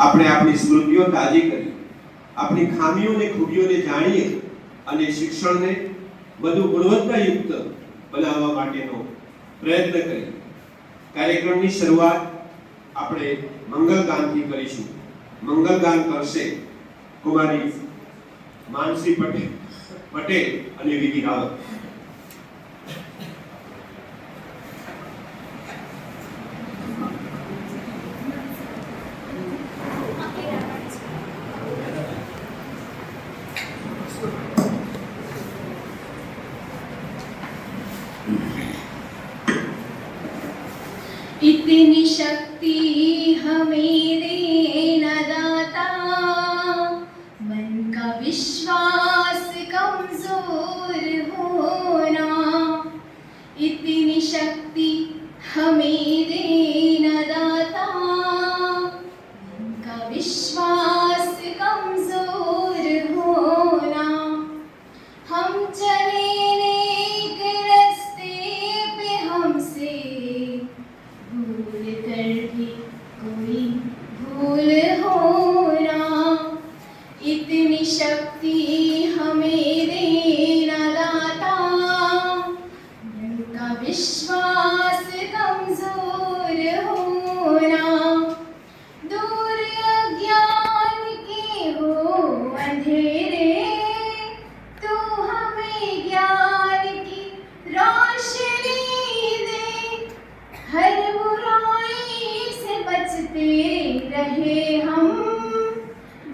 આપણે આપણી સ્મૃતિઓ તાજી કરી, આપણી ખામીઓ અને ખૂબીઓને જાણીએ અને શિક્ષણને વધુ ગુણવત્તાયુક્ત બનાવવા માટેનો પ્રયત્ન કરીએ. કાર્યક્રમની શરૂઆત આપણે મંગલગાનથી કરીશું. મંગલગાન કરશે કુમારી માનસી પટેલ અને વિધિ રાવત. इतनी शक्ति हमें देना दाता, मन का विश्वास कमजोर होना. इतनी शक्ति हमें देना दाता, मन का विश्वास कमजोर होना. हम चले नेक रास्ते पे हमसे भूल कर भी कोई भूल होना. इतनी शक्ति हमें देना दाता, मन का विश्वास कमजोर होना. दूर अज्ञान के हो अंधेरे, तू हमें ज्ञान की रोशनी दे. हर बुराई से बचते रहे हम,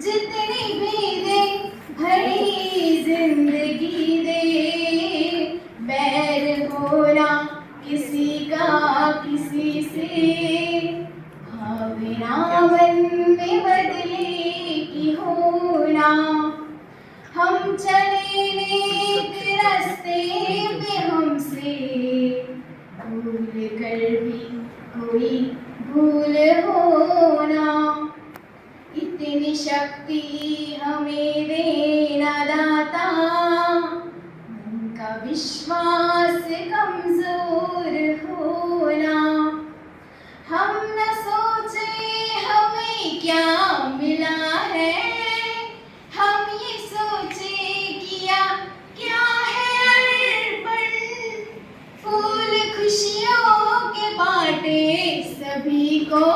जितनी भी दे भरी जिंदगी दे. बैर होना किसी का किसी से, भावना मन में बदले की होना. हम चले नेक रास्ते पे हमसे भूल कर भी कोई भूल होना. इतनी शक्ति हमें देना दाता, मन का विश्वास कमजोर होना. हम न सोचे हमें क्या मिला है, हम ये सोचे किया क्या है अर्पण. फूल खुशियों के बाटे सभी को,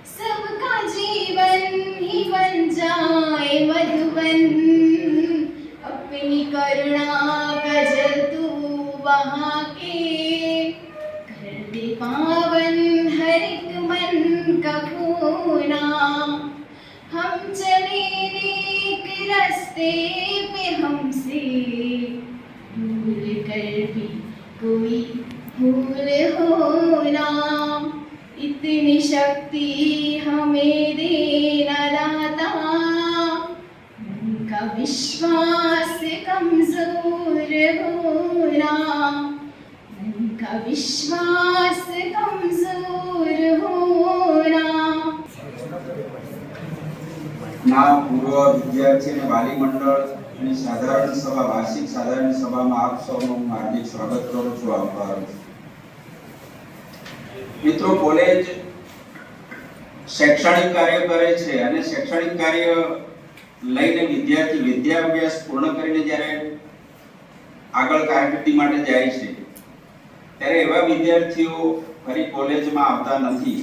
सबका जीवन ही बन जाए मधुबन. अपनी करुणा का जल तू बहा के, कर दे पावन हर एक मन का कोना. हम चले नेक रास्ते पे हमसे भूल कर भी कोई भूल होना. इतनी शक्ति हमें देना दाता, मन का विश्वास कमजोर होना. मन का विश्वास कमजोर होना. ના પૂર્વ વિદ્યાર્થી અને વાલી મંડળ અને સાધારણ સભા વાર્ષિક સાધારણ સભામાં આપ સૌનું હું હાર્દિક સ્વાગત કરું છું. આભાર. મિત્રો, કોલેજ શૈક્ષણિક કાર્ય કરે છે અને શૈક્ષણિક કાર્ય લઈને વિદ્યાર્થી વિદ્યાભ્યાસ પૂર્ણ કરીને જ્યારે આગળ કારકિર્દી માટે જાય છે ત્યારે એવા વિદ્યાર્થીઓ ફરી કોલેજમાં આવતા નથી.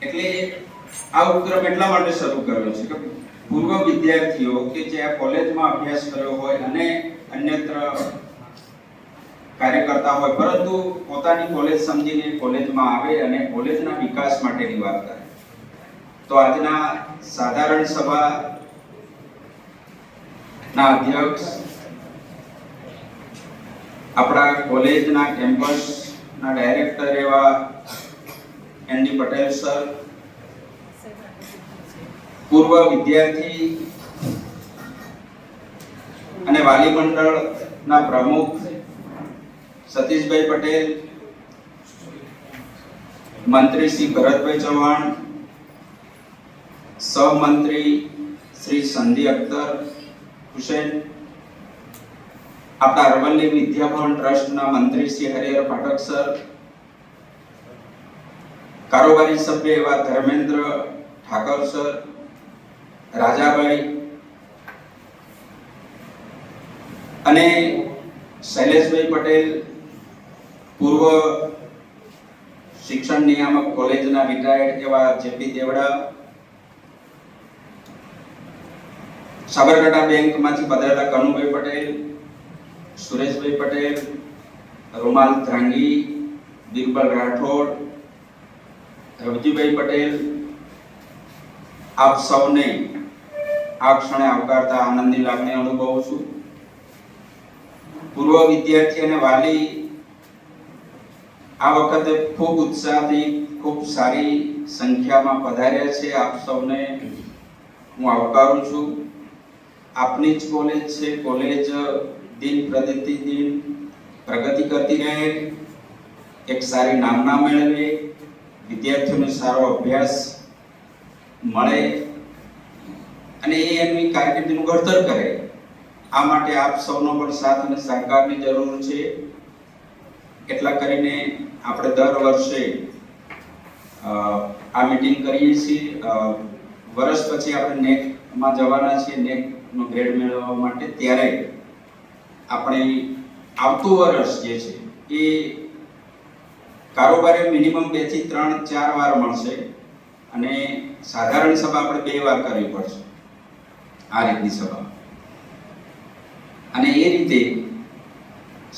એટલે આ ઉપક્રમ એટલા માટે શરૂ કર્યો છે કે પૂર્વ વિદ્યાર્થીઓ કે જે આ કોલેજમાં અભ્યાસ કર્યો હોય અને અન્યત્ર કાર્ય કરતા હોય, પરંતુ પોતાની કોલેજ સમજીને કોલેજમાં આવે અને કોલેજના વિકાસ માટેની વાત કરે. તો આજના સાધારણ સભાના અધ્યક્ષ, આપણા કોલેજના કેમ્પસના ડાયરેક્ટર એવા એનડી પટેલ સર, પૂર્વ વિદ્યાર્થી અને વાલી મંડળના પ્રમુખ સતીશભાઈ પટેલ, મંત્રી શ્રી ભરતભાઈ ચૌહાણ, સહમંત્રી શ્રી સંધી અખ્તર હુસેન, આપણા અરવલ્લી વિદ્યાભવન ટ્રસ્ટના મંત્રી શ્રી હરિહર પાઠક સર, કારોબારી સભ્ય એવા ધર્મેન્દ્ર ઠાકર સર, રાજાભાઈ અને શૈલેષભાઈ પટેલ, પૂર્વ શિક્ષણ નિયામક કોલેજના રિટાયર્ડ એવા જેપી દેવડા, સાબરકાંઠા બેંકમાંથી પધારેલા કનુભાઈ પટેલ, સુરેશભાઈ પટેલ, રૂમાલ ધ્રાંગી, બિરબલ રાઠોડ, રવજીભાઈ પટેલ, આપ સૌને આ ક્ષણે આવકારતા આનંદની લાગણી અનુભવું છું. પૂર્વ વિદ્યાર્થી અને વાલી આ વખતે ખૂબ ઉત્સાહથી ખૂબ સારી સંખ્યામાં પધાર્યા છે. આપ સૌને હું આવકારું છું. આપની જ કોલેજ છે. કોલેજ દિન પ્રતિદિન પ્રગતિ કરતી રહે, એક સારી નામના મેળવે, વિદ્યાર્થીઓને સારો અભ્યાસ મળે અને એ એમની કારકિર્દીનું ઘડતર કરે. આ માટે આપ સૌનો પણ સાથ અને સહકારની જરૂર છે. એટલા કરીને આપણે દર વર્ષે આ મીટિંગ કરીએ છીએ. વર્ષ પછી આપણે નેકમાં જવાના છીએ, નેકનો ગ્રેડ મેળવવા માટે. ત્યારે આપણે આવતું વર્ષ જે છે એ કારોબારે મિનિમમ 2 થી 3 4 વાર મળશે અને સાધારણ સભા આપણે 2 વાર કરવી પડશે, આ રીતની સભા. અને એ રીતે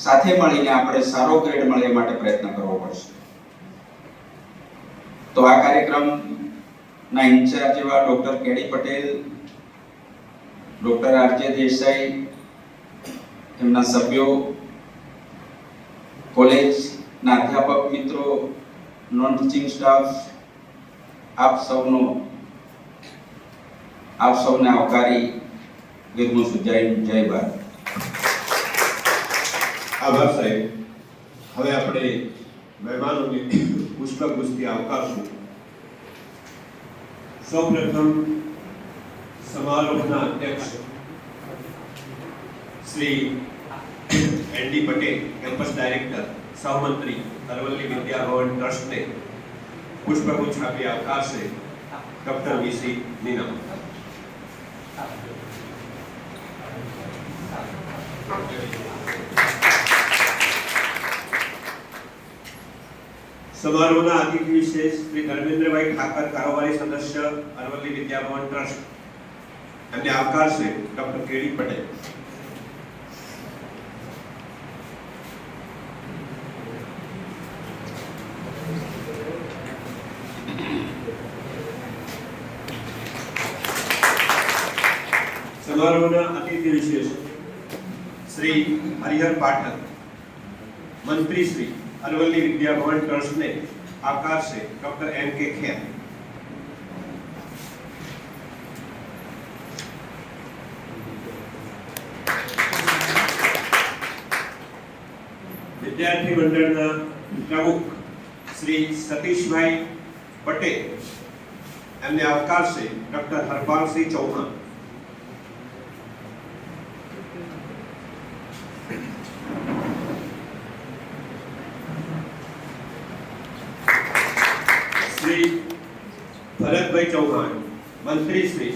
સાથે મળીને આપણે સારો ગ્રેડ મળે એ માટે પ્રયત્ન કરવો પડશે. તો આ કાર્યક્રમના ઇન્ચાર્જ એવા doctor KD Patel, doctor RJ Desai, એમના સભ્યો, કોલેજના અધ્યાપક મિત્રો, નોન ટીચિંગ સ્ટાફ, આપ સૌને આવકારી વિરમું છું. જય ભારત. આભાર સાહેબ. હવે આપણે મહેમાનોને પુષ્પગુચ્છથી આવકારશું. સૌપ્રથમ સમારોહના અધ્યક્ષ Shri ND Patel, campus director, સહમંત્રી, અરવલ્લી વિદ્યાભવન ટ્રસ્ટને પુષ્પગુચ્છ આપી આવકારશે ડોક્ટર વીસી નીનમ. સમારોહના અતિથિ વિશેષ શ્રી ધર્મેન્દ્રભાઈ ઠાકર, કારોબારી સદસ્ય, અરવલ્લી વિદ્યાભવન ટ્રસ્ટ, એમને આવકારશે ડોક્ટર કેડી પટેલ. સમારોહના અતિથિ વિશેષ શ્રી હરિહર પાઠક, મંત્રી શ્રી, અરવલ્લી વિદ્યાભવન ટ્રસ્ટને આવકારશે ડોક્ટર એમ કે ખેર. વિદ્યાર્થી મંડળના પ્રમુખ શ્રી સતીશભાઈ પટેલ, એમને આવકારશે ડોક્ટર હરપાલસિંહ ચૌહાણ. શ્રી ભરતભાઈ ચૌહાણ, મંત્રી શ્રી,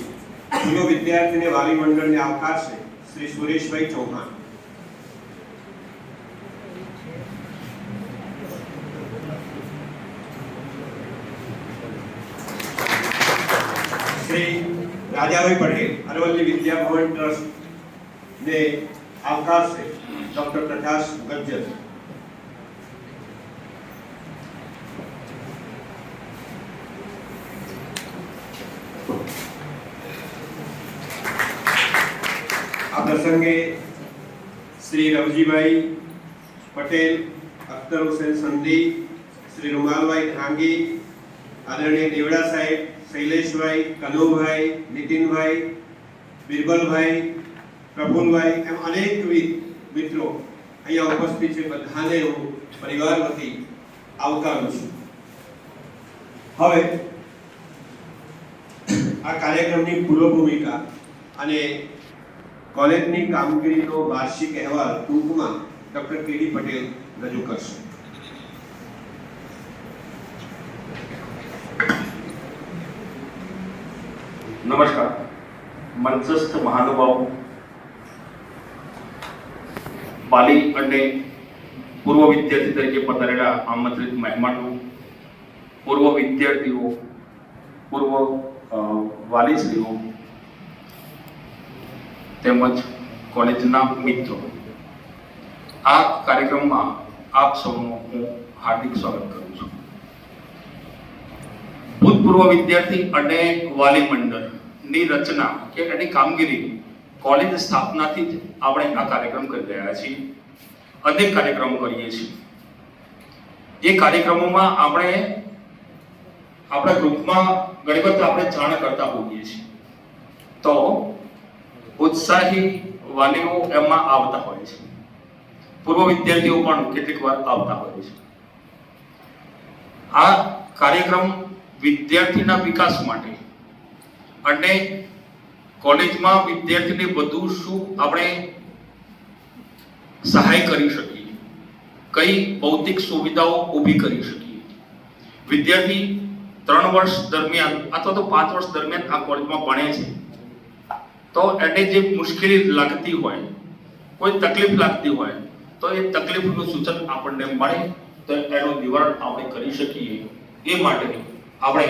પૂર્વ વિદ્યાર્થી અને વાલી મંડળને આવકારશે શ્રી સુરેશભાઈ ચૌહાણ. શ્રી રાજાભાઈ પટેલ, અરવલ્લી વિદ્યાભવન ટ્રસ્ટ ને આવકારશે ડોક્ટર પ્રકાશ ગજ્જર. આ પ્રસંગે શ્રી રવજીભાઈ પટેલ, અખ્તર હુસેન સંધી, શ્રી રૂમાલભાઈ ધાંગી, આદરણીય દેવડા સાહેબ, શૈલેષભાઈ, કનુભાઈ, નીતિનભાઈ, બિરબલભાઈ, પ્રફુલભાઈ, એમ અનેકવિધ મિત્રો અહીંયા ઉપસ્થિત છે. બધાને હું પરિવાર વતી આવકારું છું. હવે આ કાર્યક્રમની પૂર્વ ભૂમિકા અને કોલેજની કામગીરીનો વાર્ષિક અહેવાલ ટૂંકમાં ડોક્ટર કેડી પટેલ રજૂ કરશે. નમસ્કાર. મંચસ્થ મહાનુભાવો, વાલી અને પૂર્વ વિદ્યાર્થી તરીકે પધારેલા આમંત્રિત મહેમાનો, પૂર્વ વિદ્યાર્થીઓ, પૂર્વ વાલીશ્રીઓ તેમજ કોલેજના મિત્રો, આ કાર્યક્રમમાં આપ સૌનું હું હાર્દિક સ્વાગત કરું છું. ભૂતપૂર્વ વિદ્યાર્થી અને વાલી મંડળની રચના કે એની કામગીરી કોલેજ સ્થાપનાથી જ આપણે આ કાર્યક્રમ કરી રહ્યા છીએ. અનેક કાર્યક્રમો કરીએ છીએ. એ કાર્યક્રમોમાં આપણે આપણા ગ્રુપમાં ઘણી વખત આપણે જાણ કરતા હોઈએ છીએ, તો ઉત્સાહી વાલીઓ એમાં આવતા હોય છે, પૂર્વ વિદ્યાર્થીઓ પણ કેટલીક વાર આવતા હોય છે. આ કાર્યક્રમ વિદ્યાર્થીના વિકાસ માટે અને કોલેજમાં વિદ્યાર્થીને વધુ શું આપણે સહાય કરી શકીએ, કઈ ભૌતિક સુવિધાઓ ઊભી કરી શકીએ. વિદ્યાર્થી 3 વર્ષ દરમિયાન અથવા તો 5 વર્ષ દરમિયાન આ કોલેજમાં ભણે છે, તો એને જે મુશ્કેલી લાગતી હોય, કોઈ તકલીફ લાગતી હોય, તો એ તકલીફનું સૂચન આપણને મળે તો એનું નિવારણ આપણે કરી શકીએ. એ માટે આપણે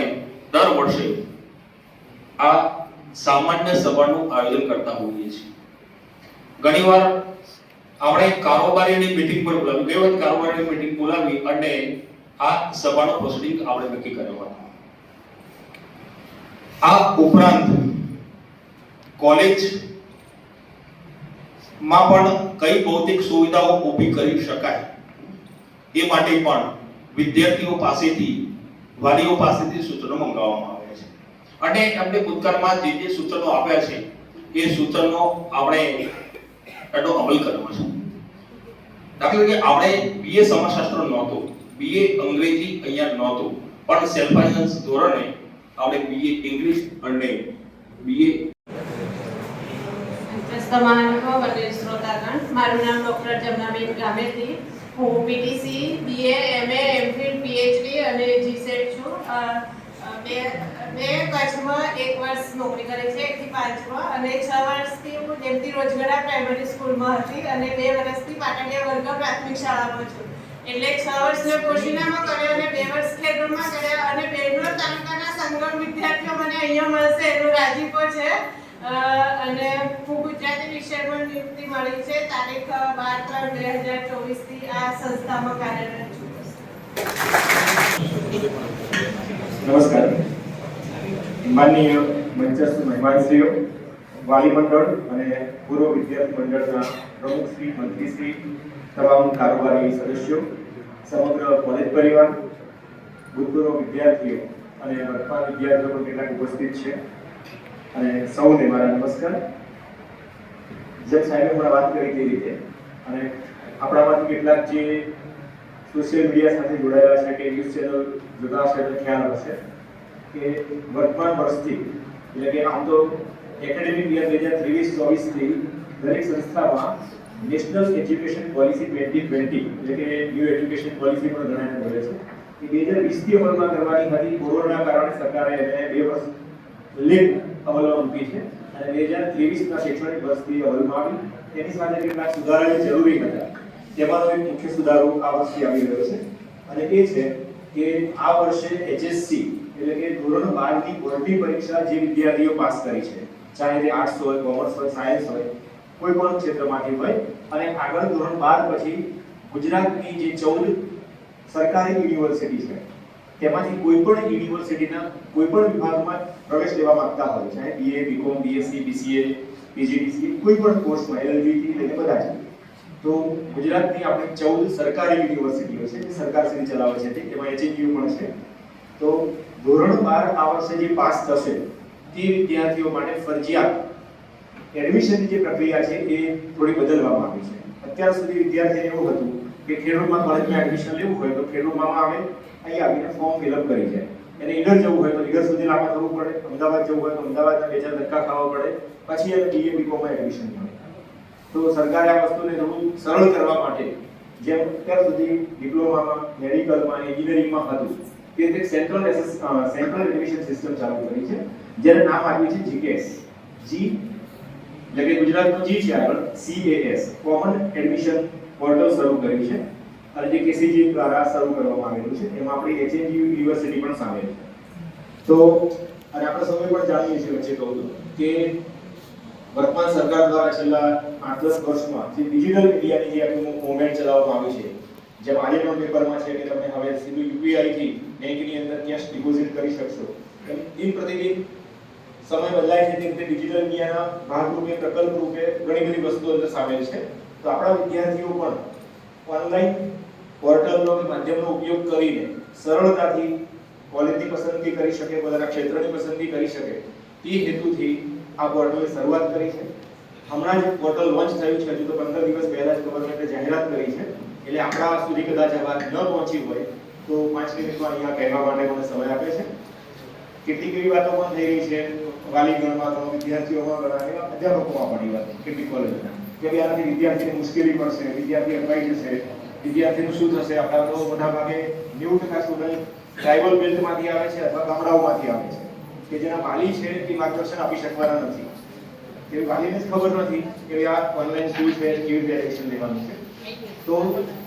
દર વર્ષે આ સામાન્ય સભાનું આયોજન કરતા હોઈએ છીએ. ઘણીવાર આપણે કારોબારીની મીટિંગ પણ બોલાવી, બે વખત કારોબારીની મીટિંગ બોલાવી અને આ સભાનો પ્રોસિડિંગ આપણે નક્કી કર્યો હતો. આ ઉપરાંત કોલેજમાં પણ કઈ ભૌતિક સુવિધાઓ ઊભી કરી શકાય એ માટે પણ વિદ્યાર્થીઓ પાસેથી, વાલીઓ પાસેથી સૂચનો મંગાવવામાં આવ્યા છે અને એમને ભૂતકાળમાં જે સૂચનો આપ્યા છે એ સૂચનો આપણે એનો અમલ કરવો છે. દાખલા તરીકે આપણે બીએ સમાજશાસ્ત્ર નહોતું, બીએ અંગ્રેજી અહીંયા નહોતું, પણ સેલ્ફ ફાઇનાન્સ ધોરણે આપણે બીએ ઇંગ્લિશ અને બીએ મહાનુભાવ અને શ્રોતાગણ, મારું નામ ડોક્ટર જમનાબેન ગામેતી. હું PTC, BA, MA, MPhil, PhD અને જીસેટ છું. મેં કચ્છમાં 1 વર્ષ નોકરી કરી છે, 1 થી 5માં, અને 6 વર્ષથી હું જેમથી રોજગરા પ્રાઇમરી સ્કૂલમાં હતી અને 2 વર્ષથી પાટણિયા વર્ગ પ્રાથમિક શાળામાં છું. એટલે 6 વર્ષ મેં કોશીનામાં કર્યો અને 2 વર્ષ ખેડૂતમાં કર્યા અને બેંગ્લોર તાલુકાના સંગમ વિદ્યાર્થીઓ મને અહીંયા મળશે એનો રાજીપો છે. અને હું ગુજરાતી વિષયમાં નિયુક્તિ મળી છે. તારીખ 12/3/2024 થી આ સંસ્થામાં કાર્યરત છું. નમસ્કાર. માનનીય મંચસ્થ મહેમાનશ્રીઓ, વાલી મંડળ અને પૂર્વ વિદ્યાર્થી મંડળના પ્રમુખશ્રી, મંત્રીશ્રી, તમામ કારોબારી સદસ્યો, સમગ્ર કોલેજ પરિવાર, ભૂતપૂર્વ વિદ્યાર્થીઓ અને વર્તમાન વિદ્યાર્થીઓ પણ કેટલાક ઉપસ્થિત છે અને સૌને મારા નમસ્કાર. જેમ સાહેબે હમણાં વાત કરી તે રીતે, અને આપણામાંથી કેટલાક જે સોશિયલ મીડિયા સાથે જોડાયેલા છે કે ન્યૂઝ ચેનલ જોતા હશે તો ખ્યાલ હશે કે વર્તમાન વર્ષથી, એટલે કે આમ તો એકેડેમિક યર 2023-24 થી દરેક સંસ્થામાં નેશનલ એજ્યુકેશન પોલિસી 2020 એટલે કે ન્યૂ એજ્યુકેશન પોલિસી પણ ગણાઈને બોલે છે એ 2020 થી અમલમાં કરવાની હતી. કોરોનાના કારણે સરકારે એને 2 વર્ષ લેટ અમલમાં મૂકી છે અને 2023ના શૈક્ષણિક વર્ષથી અમલમાં આવી. તેની સાથે કેટલાક સુધારા જરૂરી હતા. તેમાંનો એક મુખ્ય સુધારો આ વર્ષે આવી રહ્યો છે અને એ છે કે આ વર્ષે એચએસસી એટલે કે ધોરણ 12 ની બોર્ડની પરીક્ષા જે વિદ્યાર્થીઓ પાસ કરી છે, ચાહે તે આર્ટ્સ હોય, કોમર્સ હોય, સાયન્સ હોય, કોઈ પણ ક્ષેત્રમાંથી હોય, અને આગળ ધોરણ 12 પછી ગુજરાતની જે 14 સરકારી યુનિવર્સિટી છે તેમાંથી કોઈ પણ યુનિવર્સિટીના કોઈ પણ વિભાગમાં પ્રવેશ લેવા માંગતા હોય, ચાહે BA, BCom, BSc, BCA, PGDC, કોઈ પણ કોર્સમાં એલએલબી થી લઈને બધા જ, તો ગુજરાતની આપણી 14 સરકારી યુનિવર્સિટીઓ છે જે સરકારશ્રી ચલાવે છે, તેમાં એચએનયુ પણ છે. તો ધોરણ 12 આ વર્ષે જે પાસ થશે તે વિદ્યાર્થીઓ માટે ફરજિયાત એડમિશનની જે પ્રક્રિયા છે એ થોડી બદલવામાં આવી છે. અત્યાર સુધી વિદ્યાર્થીને એવું હતું કે ખેડૂતમાં કોલેજમાં એડમિશન લેવું હોય તો ખેડૂતમાં આવે, અહીં આવીને ફોર્મ ફિલઅપ કરી જાય. એને ઈડર જવું હોય તો ઈડર સુધી લાંબા થવું પડે, અમદાવાદ જવું હોય તો અમદાવાદના 2-4 ધક્કા ખાવા પડે, પછી એને બીએ બીકોમમાં એડમિશન મળે. તો સરકારે આ વસ્તુને થોડું સરળ કરવા માટે, જેમ અત્યાર સુધી ડિપ્લોમામાં, મેડિકલમાં, એન્જિનિયરિંગમાં હતું કે તે સેન્ટ્રલ એડમિશન સિસ્ટમ ચાલુ કરી છે, જેનું નામ આપ્યું છે જીકેએસ. જી એટલે કે ગુજરાતનો જી છે આગળ, CAS કોમન એડમિશન પોર્ટલ શરૂ કર્યું છે અને જે કેસીજી દ્વારા શરૂ કરવામાં આવેલું છે. એમાં આપણી HND યુનિવર્સિટી પણ સામેલ છે. તો અને આપણે સૌએ પણ જાણીએ છીએ વચ્ચે કહું તો કે વર્તમાન સરકાર દ્વારા છેલ્લા 8-10 વર્ષમાં જે ડિજિટલ ઇન્ડિયાની જે આપણું મૂવમેન્ટ ચલાવવામાં આવી છે, જેમ આજે પણ પેપરમાં છે કે તમે હવે સીધું UPI થી બેંકની અંદર કેશ ડિપોઝિટ કરી શકશો, એમ દિન પ્રતિદિન સમય બદલાય છે તે ડિજિટલ ઇન્ડિયાના ભાગરૂપે પ્રકલ્પ રૂપે ઘણી બધી વસ્તુઓ અંદર સામેલ છે. તો આપણા વિદ્યાર્થીઓ પણ ઓનલાઈન પોર્ટલનો કે માધ્યમનો ઉપયોગ કરીને સરળતાથી કોલેજની પસંદગી કરી શકે, પોતાના ક્ષેત્રની પસંદગી કરી શકે તે હેતુથી આ પોર્ટલની શરૂઆત કરી છે. હમણાં જ પોર્ટલ લોન્ચ થયું છે, હજુ તો 15 દિવસ પહેલા જ ગવર્મેન્ટે જાહેરાત કરી છે, એટલે આપણા સુધી કદાચ આ વાત ન પહોંચી હોય તો 5 મિનિટમાં અહીંયા કહેવા માટે મને સમય આપે છે. કેટલીક એવી વાતો પણ થઈ રહી છે વાલીગણમાં, વિદ્યાર્થીઓમાં, અધ્યાપકોમાં પણ એ વાત કેટલીક કોલેજના કે ભાઈ આનાથી વિદ્યાર્થીને મુશ્કેલી પડશે, વિદ્યાર્થી અટવાઈ જશે, વિદ્યાર્થીનું શું થશે. આપણા તો મોટા ભાગે 90% સ્ટુડન્ટ ટ્રાઇબલ બેલ્ટમાંથી આવે છે અથવા ગામડાઓમાંથી આવે છે કે જેના વાલી છે એ માર્ગદર્શન આપી શકવાના નથી. એ વાલીને જ ખબર નથી કે આ ઓનલાઈન શું છે, કેવી રીતે એક્શન લેવાનું છે. તો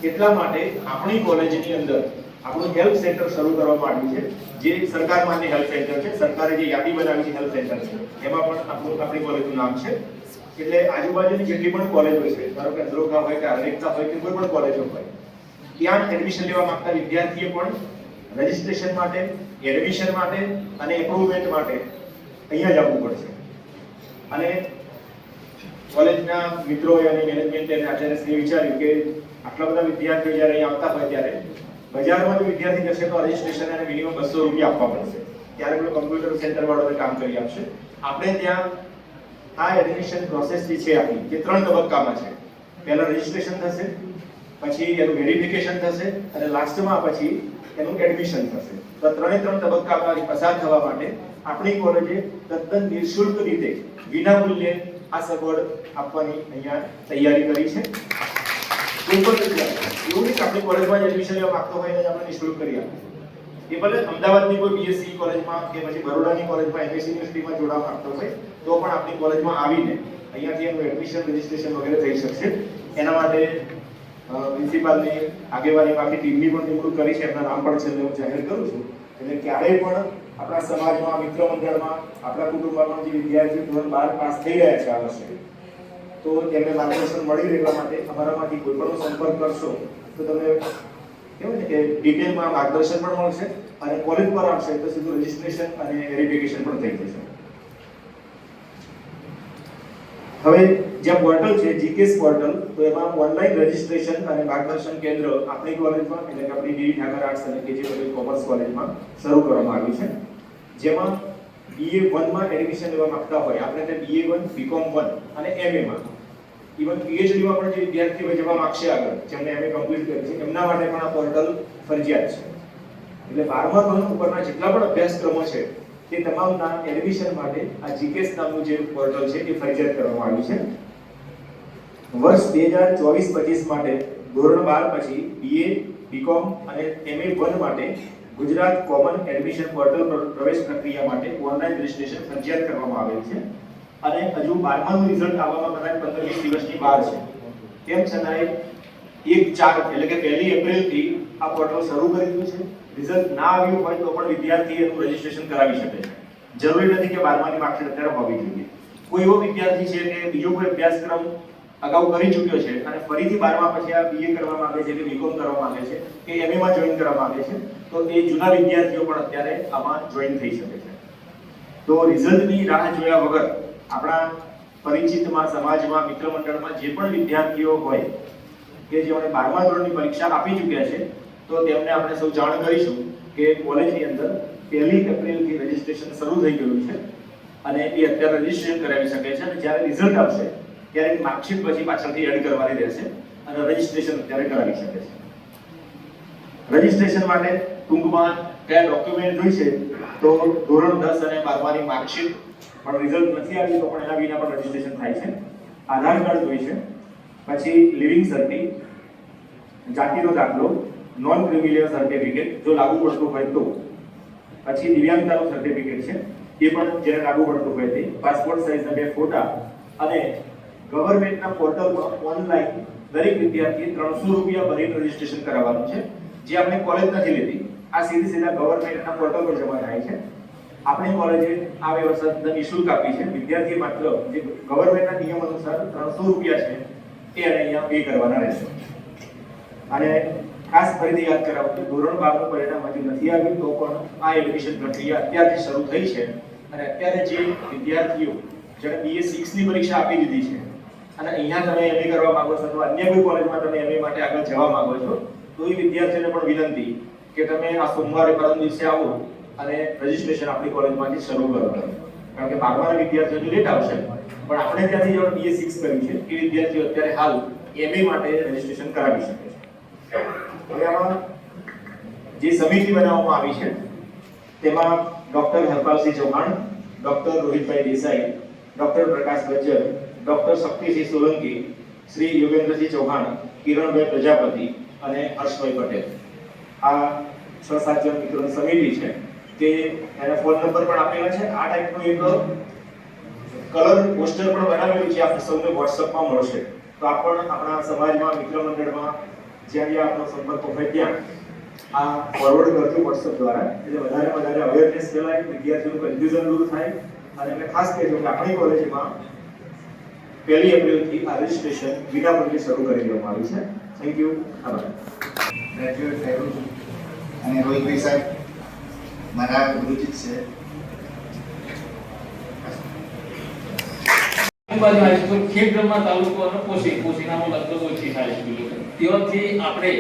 એટલા માટે આપણી કોલેજની અંદર આપણું હેલ્થ સેન્ટર શરૂ કરવામાં આવ્યું છે, જે સરકાર માન્ય હેલ્થ સેન્ટર છે. સરકારે જે યાદી બનાવી છે હેલ્થ સેન્ટર છે, એમાં પણ આપણી કોલેજનું નામ છે. એટલે આજુબાજુની જેટલી પણ કોલેજો છે, ધારો કે અંધ્રોકા હોય કે આરએક્સા હોય કે કોઈ પણ કોલેજો હોય, ત્યાં એડમિશન લેવા માંગતા વિદ્યાર્થીએ પણ રજિસ્ટ્રેશન માટે, એડમિશન માટે અને એપ્રુવમેન્ટ માટે અહીંયા જ આવવું પડશે. અને કોલેજના મિત્રોએ અને મેનેજમેન્ટે અને આચાર્યશ્રીએ વિચાર્યું કે આટલા બધા વિદ્યાર્થીઓ જ્યારે અહીં આવતા હોય ત્યારે બજારમાં જો વિદ્યાર્થી જશે તો રજિસ્ટ્રેશન અને મિનિમમ 200 રૂપિયા આપવા પડશે. ત્યારે પેલો કમ્પ્યુટર સેન્ટર વાળો કામ કરી આપશે. આપણે ત્યાં આ એડમિશન પ્રોસેસ જે છે આપણી, જે 3 તબક્કામાં છે. પહેલા રજિસ્ટ્રેશન થશે, પછી એનું વેરિફિકેશન થશે અને લાસ્ટમાં પછી એનું એડમિશન થશે. તો 3 તબક્કામાં પસાર થવા માટે આપણી કોલેજે તદ્દન નિઃશુલ્ક રીતે વિનામૂલ્યે આ સગવડ આપવાની અહીંયા તૈયારી કરી છે. કોઈ પણ વિદ્યાર્થી એવું નહીં કે આપણી કોલેજમાં એડમિશન લેવા માંગતો હોય એને આપણે નિઃશુલ્ક કરી આપીશું. એ ભલે અમદાવાદની કોઈ BSc કોલેજમાં કે પછી બરોડાની કોલેજમાં MSc યુનિવર્સિટીમાં જોડાવા માંગતો હોય તો પણ આપણી કોલેજમાં આવીને અહીંયાથી એનું એડમિશન, રજિસ્ટ્રેશન વગેરે થઈ શકશે. એના માટે પ્રિન્સિપાલની આગેવાનીમાં આખી ટીમની પણ નિમણૂક કરી છે. એમના નામ પણ છેલ્લે હું જાહેર કરું છું. એટલે ક્યારેય પણ આપણા સમાજમાં, મિત્ર મંડળમાં, આપણા કુટુંબમાં પણ જે વિદ્યાર્થીઓ ધોરણ 12 પાસ થઈ રહ્યા છે આ વર્ષે, તો તેમને માર્ગદર્શન મળી રહેવા માટે અમારામાંથી કોઈ પણ સંપર્ક કરશો તો તમને કહેવાય ને કે ડિટેલમાં માર્ગદર્શન પણ મળશે અને કોલેજ પર આવશે તો સીધું રજિસ્ટ્રેશન અને વેરિફિકેશન પણ થઈ જશે. હવે જે પોર્ટલ છે જીકેએસ પોર્ટલ, તો એમાં ઓનલાઈન રજિસ્ટ્રેશન અને માર્ગદર્શન કેન્દ્ર આપણી કોલેજમાં એટલે કે આપણી ડીવી ઠાકર આર્ટ્સ અને કેજીએલ કોમર્સ કોલેજમાં શરૂ કરવામાં આવ્યું છે. જેમાં BA1 માં એડમિશન લેવા માંગતા હોય, આપણે તે BA1, BCom 1 અને MA માં, ઇવન PhD માં પણ જે વિદ્યાર્થીઓ જવા માંગશે આગળ, જેમને MA કમ્પ્લીટ કર્યું છે, એમના માટે પણ આ પોર્ટલ ફરજિયાત છે. એટલે 12મા ધોરણ ઉપરના જેટલા પણ અભ્યાસક્રમો છે તે તમામના એડમિશન માટે આ જીકેએસ નામનું જે પોર્ટલ છે એ ફરજિયાત કરવામાં આવ્યું છે. વર્ષ 2024-25 માટે ધોરણ 12 પછી BA, BCom અને MA1 માટે ગુજરાત કોમન એડમિશન પોર્ટલ પર પ્રવેશ પ્રક્રિયા માટે ઓનલાઈન રજિસ્ટ્રેશન ફરજિયાત કરવામાં આવેલ છે. અને હજુ 12માનું રિઝલ્ટ આવવામાં કદાચ 15-20 દિવસની વાર છે. તેમ છતાંય 1/4 એટલે કે 1 એપ્રિલથી આ પોર્ટલ શરૂ કરી દીધું છે. રિઝલ્ટ ના આવ્યું હોય તો પણ વિદ્યાર્થી એનું રજિસ્ટ્રેશન કરાવી શકે છે. જરૂરી નથી કે 12માની માર્કશીટ અત્યારે હોવી જોઈએ. કોઈ એવો વિદ્યાર્થી છે કે બીજો કોઈ અભ્યાસક્રમ અગાઉ કરી ચૂક્યો છે અને ફરીથી 12મા પછી આ BA કરવા માંગે છે કે BCom કરવા માંગે છે કે MA માં જોઈન કરવા માંગે છે, તો એ જૂના વિદ્યાર્થીઓ પણ અત્યારે આમાં જોઈન થઈ શકે છે. તો રિઝલ્ટની રાહ જોયા વગર આપણા પરિચિતમાં, સમાજમાં, મિત્ર મંડળમાં જે પણ વિદ્યાર્થીઓ હોય કે જેમણે 12મા ધોરણની પરીક્ષા આપી ચૂક્યા છે, તો તેમને આપણે સૌ જાણ કરીશું કે કોલેજની અંદર 1 એપ્રિલથી રજિસ્ટ્રેશન શરૂ થઈ ગયું છે અને એ અત્યારે રજિસ્ટ્રેશન કરાવી શકે છે. અને જ્યારે રિઝલ્ટ આવશે ત્યારે માર્કશીટ પછી પાછળથી એડ કરવાની રહેશે અને રજિસ્ટ્રેશન અત્યારે કરાવી શકે છે. રજિસ્ટ્રેશન માટે ટૂંકમાં કયા ડોક્યુમેન્ટ જોઈશે તો ધોરણ 10 અને 12માની માર્કશીટ, પણ રિઝલ્ટ નથી આવ્યું તો પણ એના વિના પણ રજિસ્ટ્રેશન થાય છે. આધાર કાર્ડ જોઈશે, પછી લિવિંગ સર્ટિ, જાતિનો દાખલો, નોન ક્રિમિલિયર સર્ટિફિકેટ જો લાગુ પડતું હોય તો, પછી દિવ્યાંગતાનું સર્ટિફિકેટ છે એ પણ જેને લાગુ પડતું હોય તે, પાસપોર્ટ સાઇઝના 2 ફોટા અને ગવર્મેન્ટના પોર્ટલમાં ઓનલાઈન દરેક વિદ્યાર્થીએ 300 રૂપિયા ભરીને રજીસ્ટ્રેશન કરાવવાનું છે, જે આપણે કોલેજ નથી લેતી. આ સીધા ગવર્મેન્ટના પોર્ટલ પર જમા થાય છે. આપણી કોલેજે આ વ્યવસ્થા નિઃશુલ્ક આપી છે. વિદ્યાર્થી માત્ર જે ગવર્મેન્ટના નિયમ અનુસાર 300 રૂપિયા છે એ અહીંયા પે કરવાના રહેશે. અને ખાસ ફરીથી યાદ કરાવું કે ધોરણ 12 નું પરિણામ હજી નથી આવ્યું તો પણ આ એડમિશન પ્રક્રિયા અત્યારથી શરૂ થઈ છે. અને અત્યારે જે વિદ્યાર્થીઓ જેણે BA6 ની પરીક્ષા આપી દીધી છે અને અહીંયા તમે MA કરવા માંગો છો અથવા અન્ય કોઈ કોલેજમાં તમે MA માટે આગળ જવા માંગો છો, તો એ વિદ્યાર્થીઓને પણ વિનંતી કે તમે આ સોમવારે પરમ દિવસે આવો અને રજીસ્ટ્રેશન આપણી કોલેજમાંથી શરૂ કરો. કારણ કે 12માના વિદ્યાર્થીઓ લેટ આવશે, પણ આપણે ત્યાંથી જેણે BA6 કર્યું છે એ વિદ્યાર્થીઓ અત્યારે હાલ MA માટે રજીસ્ટ્રેશન કરાવી શકે છે. હવે આમાં જે સમિતિ બનાવવામાં આવી છે તેમાં ડોક્ટર હરપાલસિંહ ચૌહાણ, ડોક્ટર રોહિતભાઈ દેસાઈ, ડોક્ટર પ્રકાશ ગજ્જર, ડોક્ટર શક્તિસિંહ સોલંકી, શ્રી યોગેન્દ્રસિંહ ચૌહાણ, કિરણભાઈ પ્રજાપતિ અને હર્ષભાઈ પટેલ. આ 6-7 જણ મિત્રોની સમિતિ છે કે એના ફોન નંબર પણ આપેલા છે. આ ટાઈપનું એક કલર પોસ્ટર પણ બનાવેલું છે, આપણે સૌને WhatsAppમાં મળશે. તો આ પણ આપણા સમાજમાં, મિત્ર મંડળમાં જ્યાં આપણો સંપર્ક હોય ત્યાં આ ફોરવર્ડ કરજો WhatsApp દ્વારા, એટલે વધારે અવેરનેસ ફેલાય, વિદ્યાર્થીઓનું કન્ફ્યુઝન દૂર થાય. અને મેં ખાસ કહેજો કે આપણી કોલેજમાં 1 એપ્રિલથી આ રજીસ્ટ્રેશન વિનામૂલ્યે શરૂ કરી દેવામાં આવ્યું છે. Thank you. આભાર. ગ્રેજ્યુએટ થયેલું છું અને રોહિતભાઈ સાહેબ મારા ગુરુજી છે. બાજુ હાઈસ્કૂલ ખેડબ્રહ્મા તાલુકાનો પોશીનામાં લગભગ ઓછી હાઈસ્કૂલ ત્યાંથી આપણે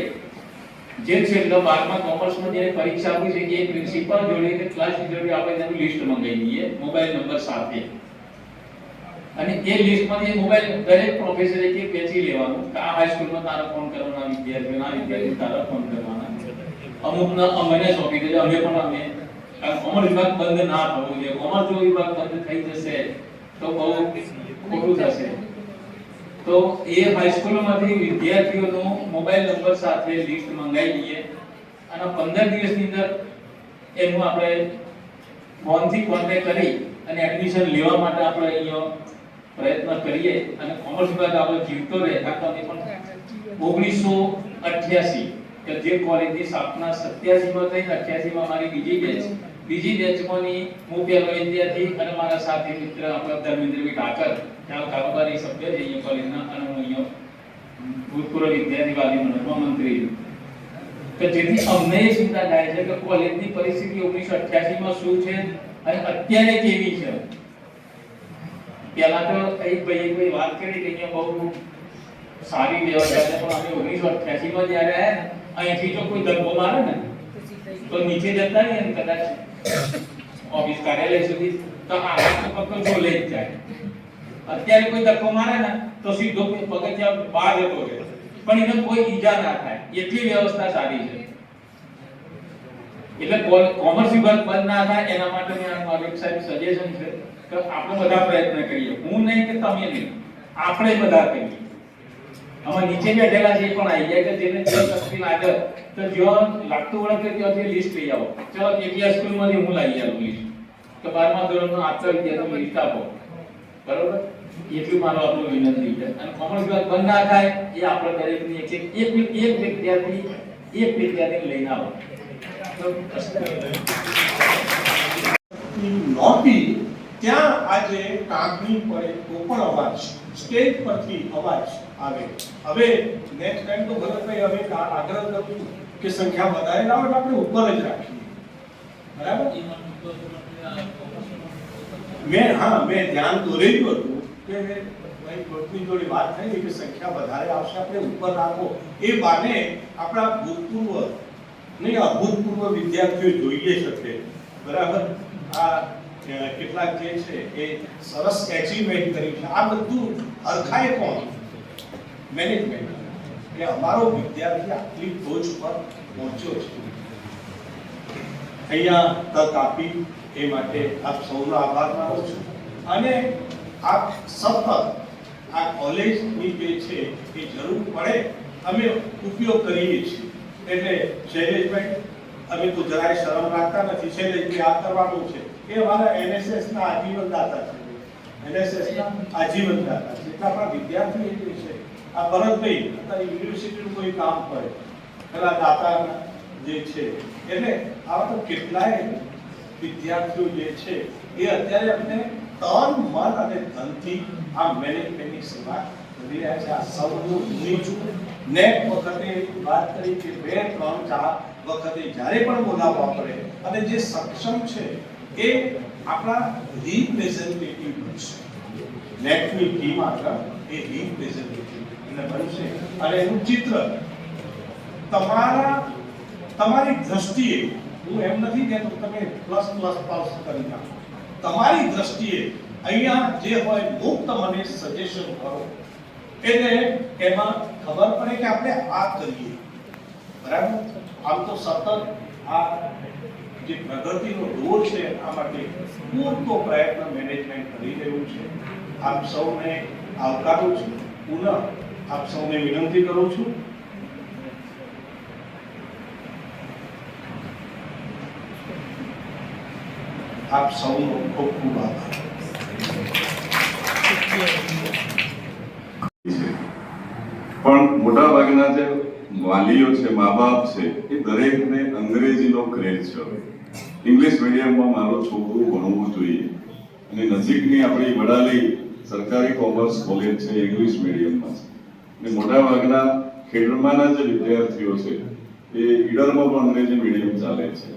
જે છેલ્લા 12મા કોમર્સમાં જે પરીક્ષા આપી છે એ પ્રિન્સિપાલ જોડે ક્લાસ જોડે આપણે તેનું લિસ્ટ મંગાવી દઈએ મોબાઈલ નંબર સાથે, અને એ લિસ્ટમાંથી મોબાઈલ દરેક પ્રોફેસરે એક પેચી લેવાનું કે આ હાઈસ્કૂલમાં તારા ફોન કરવાના વિદ્યાર્થીઓના વિદ્યાર્થી તારા ફોન કરવાના. અમુકના અમને સોંપી દેજો, અમે કોમર્સ વિભાગ બંધ ના થવું જોઈએ. કોમર્સ જો વિભાગ બંધ થઈ જશે તો બહુ ખોટું થશે. તો એ હાઈસ્કૂલમાંથી વિદ્યાર્થીઓનો મોબાઈલ નંબર સાથે લિસ્ટ મંગાવી દઈએ અને 15 દિવસની અંદર એનું આપણે ફોનથી કોન્ટેક્ટ કરી અને એડમિશન લેવા માટે આપણે અહીંયા પ્રયત્ન કરીએ. અને કોમર્સ વિભાગ આપણો જીવતો રહે. આપણે પણ 1988 કે જે કોલેજની સ્થાપના 87માં થઈ, 88માં મારી બીજી બેચમાંની હું પહેલો વિદ્યાર્થી અને મારા સાથી મિત્ર આપણા ધર્મેન્દ્રભાઈ ઠાકર, ત્યાં કારોબારી સભ્ય છે અહીંયા કોલેજના, અને હું અહીંયા ભૂતપૂર્વ વિદ્યાર્થી વાલી મંડળમાં મંત્રી છું. કે જેથી અમને એ ચિંતા થાય છે કે કોલેજની પરિસ્થિતિ 1988માં શું છે અને અત્યારે કેવી છે. પહેલા તો એક ભાઈ વાત કરી કે અહીંયા બહુ સારી વ્યવસ્થા છે, પણ અમે 1988માં જ્યારે આવ્યા ને અહીંથી જો કોઈ ધક્કો મારે ને તો નીચે જતા ને કદાચ ઓફિસ કાર્યાલય સુધી તો આ પકડ જો લઈ જ જાય. અત્યારે કોઈ ધક્કો મારે ને તો સીધો પગથિયા બહાર જતો રહે, પણ એને કોઈ ઈજા ના થાય એટલી વ્યવસ્થા સારી છે. એટલે કોમર્સ વિભાગ બંધ ના થાય એના માટે મારું સાહેબ સજેશન છે કે આપણે બધા પ્રયત્ન કરીએ. હું નહીં કે તમે નહીં, આપણે બધા કરીએ. આમાં નીચે બેઠેલા છે પણ આવી જાય કે જેને જે શક્તિ લાગે તો જો લાગતું વળે ત્યાંથી લિસ્ટ લઈ આવો. ચલો કેટીઆર સ્કૂલમાંથી હું લઈ આવું લિસ્ટ કે 12મા ધોરણનો આટલા વિદ્યાર્થીઓ લિસ્ટ આપો, બરોબર? એટલું મારો આપણો વિનંતી છે. અને કોમર્સ વિભાગ બંધ ના થાય એ આપણે દરેકની એક વિદ્યાર્થી લઈને આવો. નહોતી ત્યાં આજે કાગની પડે તો પણ અવાજ સ્ટેજ પરથી અવાજ આવે. હવે નેક્સ્ટ ટાઈમ તો ભરતભાઈ હવે આગ્રહ કરું છું કે સંખ્યા વધારે લાવો એટલે આપણે ઉપર જ રાખીએ, બરાબર? મેં ધ્યાન દોરેલું હતું કે ભાઈ ભરતની જોડે વાત થઈ કે સંખ્યા વધારે આવશે, આપણે ઉપર રાખો. એ બાને આપણા ભૂતપૂર્વ નહીં અભૂતપૂર્વ વિદ્યાર્થીઓ જોઈએ શકે, બરાબર? આ કેટલાક જે છે એ સરસ એચિવમેન્ટ કર્યું છે. આ બધું અરખાય કોણ? મેનેજમેન્ટ. કે અમારો વિદ્યાર્થી આટલી ટોચ પર પહોંચ્યો છે. અહીંયા તક આપી એ માટે આપ સૌનો આભાર માનું છું. અને આપ સતત આ કોલેજની જે છે એ જરૂર પડે અમે ઉપયોગ કરીએ છીએ. એટલે શૈલેષભાઈ અમે તો જરાય શરમ રાખતા નથી. શૈલેષભાઈ આ કરવાનું છે એ અમારા NSS ના આજીવન દાતા છે. NSS ના આજીવન દાતા છે. એટલે આપણા વિદ્યાર્થીઓ જે છે આ ભરતભાઈ અત્યારે યુનિવર્સિટીનું કોઈ કામ કરે પેલા દાતા જે છે એટલે આવા તો કેટલાય વિદ્યાર્થીઓ જે છે એ અત્યારે અમને તન મન અને ધનથી આ મેનેજમેન્ટની સેવા કરી રહ્યા છે. આ સૌનું નીચું નેક વખતે વાત કરી કે 2, 3, 4 વખતે જ્યારે પણ બોલાવવા પડે અને જે સક્ષમ છે એ આપણા રિપ્રેઝેન્ટેટિવ બનશે. નેકની ટીમ આગળ એ રિપ્રેઝેન્ટેટિવ બનશે અને એનું ચિત્ર તમારી દ્રષ્ટિએ, હું એમ નથી કહેતો તમે પ્લસ પાસ કરી નાખો, તમારી દ્રષ્ટિએ અહીંયા જે હોય મુક્ત મને સજેશન કરો એટલે એમાં ખબર પડે કે આપણે આ કરીએ. બરાબર? આમ તો સતત આ જે પ્રગતિનો દોર છે આ માટે પૂરતો પ્રયત્ન મેનેજમેન્ટ કરી રહ્યું છે. આપ સૌને આવકારું છું. પુનઃ આપ સૌને વિનંતી કરું છું આપ સૌનો ખૂબ ખૂબ આભાર. પણ મોટા ભાગના જે વાલીઓ છે, મા બાપ છે, એ દરેકને અંગ્રેજીનો ક્રેઝ છે. ઇંગ્લિશ મીડિયમમાં મારો છોકરો ભણવું જોઈએ અને નજીકની આપણી વડાલી સરકારી કોમર્સ કોલેજ છે ઇંગ્લિશ મીડિયમમાં છે. અને મોટા ભાગના ખેડૂતમાંના જે વિદ્યાર્થીઓ છે એ ઈડરમાં પણ અંગ્રેજી મીડિયમ ચાલે છે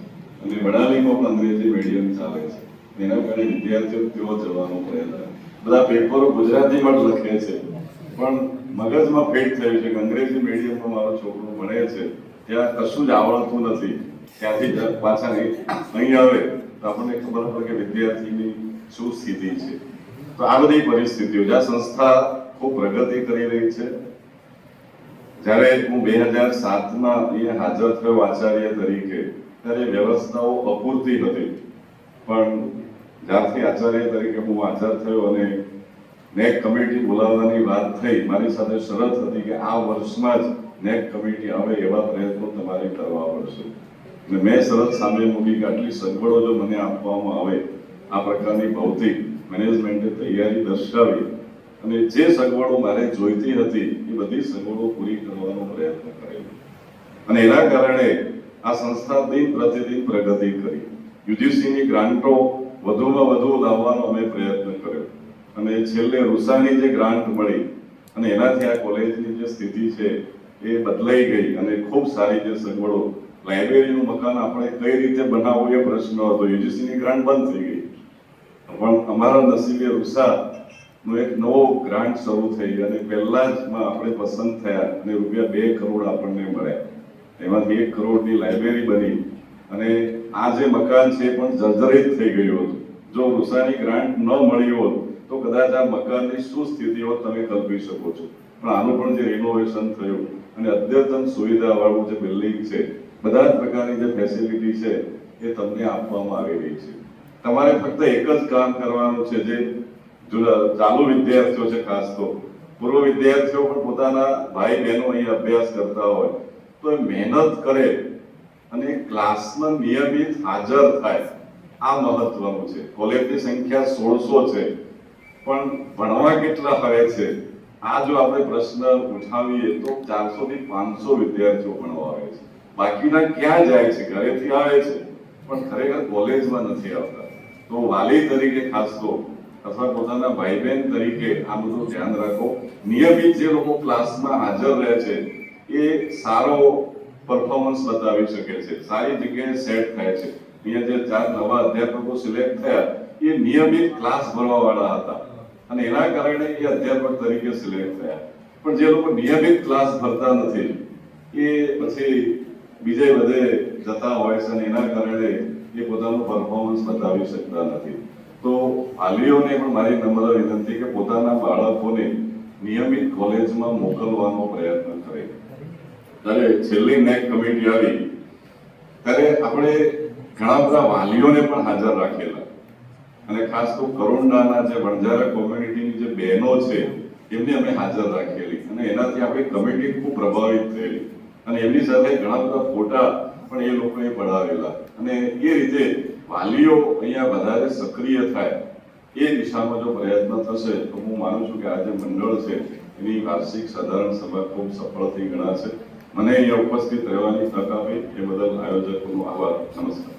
અને વડાલીમાં પણ અંગ્રેજી મીડિયમ ચાલે છે. એના કારણે વિદ્યાર્થીઓ તેઓ જવાનો પ્રયત્ન, બધા પેપરો ગુજરાતીમાં જ લખે છે પણ મગજમાં ફિટ થયું છે કે અંગ્રેજી મીડિયમમાં મારો છોકરો ભણે છે ત્યાં કશું જ આવડતું નથી. ત્યાંથી પાછા અહીં આવે તો આપણને ખબર પડે કે વિદ્યાર્થીની શું સ્થિતિ છે. તો આ બધી પરિસ્થિતિઓ, જ્યાં સંસ્થા ખૂબ પ્રગતિ કરી રહી છે. જ્યારે હું 2007માં અહીંયા હાજર થયો આચાર્ય તરીકે ત્યારે વ્યવસ્થાઓ અપૂરતી હતી, પણ જ્યારથી આચાર્ય તરીકે હું હાજર થયો અને નેક કમિટી બોલાવવાની વાત થઈ, મારી સાથે શરત હતી કે આ વર્ષમાં જ નેક કમિટી આવે એવા પ્રયત્નો તમારે કરવા પડશે. અને મેં શરત સામે મૂકી કે આટલી સગવડો જો મને આપવામાં આવે, આ પ્રકારની ભૌતિક મેનેજમેન્ટે તૈયારી દર્શાવી અને જે સગવડો મારે જોઈતી હતી એ બધી સગવડો પૂરી કરવાનો પ્રયત્ન કરેલો અને એના કારણે આ સંસ્થા દિન પ્રતિદિન પ્રગતિ કરી. યુજીસીની ગ્રાન્ટો વધુમાં વધુ લાવવાનો અમે પ્રયત્ન કર્યો અને છેલ્લે રૂસાની જે ગ્રાન્ટ મળી અને એનાથી આ કોલેજની જે સ્થિતિ છે એ બદલાઈ ગઈ અને ખૂબ સારી જે સગવડો, લાઇબ્રેરીનું મકાન આપણે કઈ રીતે બનાવવું એ પ્રશ્ન હતો. યુજીસીની ગ્રાન્ટ બંધ થઈ ગઈ પણ અમારા નસીબે રૂસાનો એક નવો ગ્રાન્ટ શરૂ થઈ અને પહેલા જ આપણે પસંદ થયા અને રૂપિયા 2 કરોડ આપણને મળ્યા. એમાંથી 1 કરોડની લાઇબ્રેરી બની અને આ જે મકાન છે પણ જર્જરિત થઈ ગયું હતું. જો રૂસાની ગ્રાન્ટ ન મળી હોત તો કદાચ આ મકાનની શું સ્થિતિ હોત તમે કલ્પી શકો છો. પણ આનું પણ જે રિનોવેશન થયું અને અદ્યતન સુવિધા વાળું જે બિલ્ડિંગ છે, બધા જ પ્રકારની જે ફેસિલિટી છે એ તમને આપવામાં આવી રહી છે. તમારે ફક્ત એક જ કામ કરવાનું છે, જે ચાલુ વિદ્યાર્થીઓ છે, ખાસ તો પૂર્વ વિદ્યાર્થીઓ પણ પોતાના ભાઈ બહેનો અહીં અભ્યાસ કરતા હોય તો એ મહેનત કરે અને ક્લાસમાં નિયમિત હાજર થાય. આ મહત્વનું છે. કોલેજની સંખ્યા 1600 છે પણ ભણવા કેટલા આવે છે આ જો આપણે પ્રશ્ન ઉઠાવીએ તો 400 થી 500 વિદ્યાર્થીઓ ભણવા આવે છે. બાકીના ક્યાં જાય છે? ઘરેથી આવે છે પણ ખરેખર કોલેજમાં નથી આવતા. તો વાલી તરીકે ખાસ તો અથવા પોતાના ભાઈ બહેન તરીકે આ બધું ધ્યાન રાખો. નિયમિત જે લોકો ક્લાસમાં હાજર રહે છે એ સારો પરફોર્મન્સ બતાવી શકે છે, સારી જગ્યાએ સેટ થાય છે. અહીંયા જે 4 નવા અધ્યાપકો સિલેક્ટ થયા એ નિયમિત ક્લાસ ભરવા વાળા હતા અને એના કારણે એ અધ્યાપક તરીકે સિલેક્ટ થયા. પણ જે લોકો નિયમિત ક્લાસ ભરતા નથી એ પછી બીજે બધે જતા હોય છે અને એના કારણે એ પોતાનું પરફોર્મન્સ બતાવી શકતા નથી. તો વાલીઓને પણ મારી નમ્ર વિનંતી કે પોતાના બાળકોને નિયમિત કોલેજમાં મોકલવાનો પ્રયત્ન કરે. ત્યારે છેલ્લી નેક કમિટી આવી ત્યારે આપણે ઘણા બધા વાલીઓને પણ હાજર રાખેલા અને ખાસ તો કરુણાના જે વણઝારા કોમ્યુનિટીની જે બહેનો છે એમને અમે હાજર રાખેલી અને એનાથી આપણી કમિટી ખૂબ પ્રભાવિત થયેલી અને એમની સાથે ઘણા બધા ફોટા પણ એ લોકોએ પડાવેલા અને એ રીતે વાલીઓ અહીંયા વધારે સક્રિય થાય એ દિશામાં જો પ્રયત્ન થશે તો હું માનું છું કે આ જે મંડળ છે એની વાર્ષિક સાધારણ સભા ખૂબ સફળ થઈ ગણાશે. મને અહીંયા ઉપસ્થિત રહેવાની તક આપી એ બદલ આયોજકોનો આભાર. નમસ્કાર.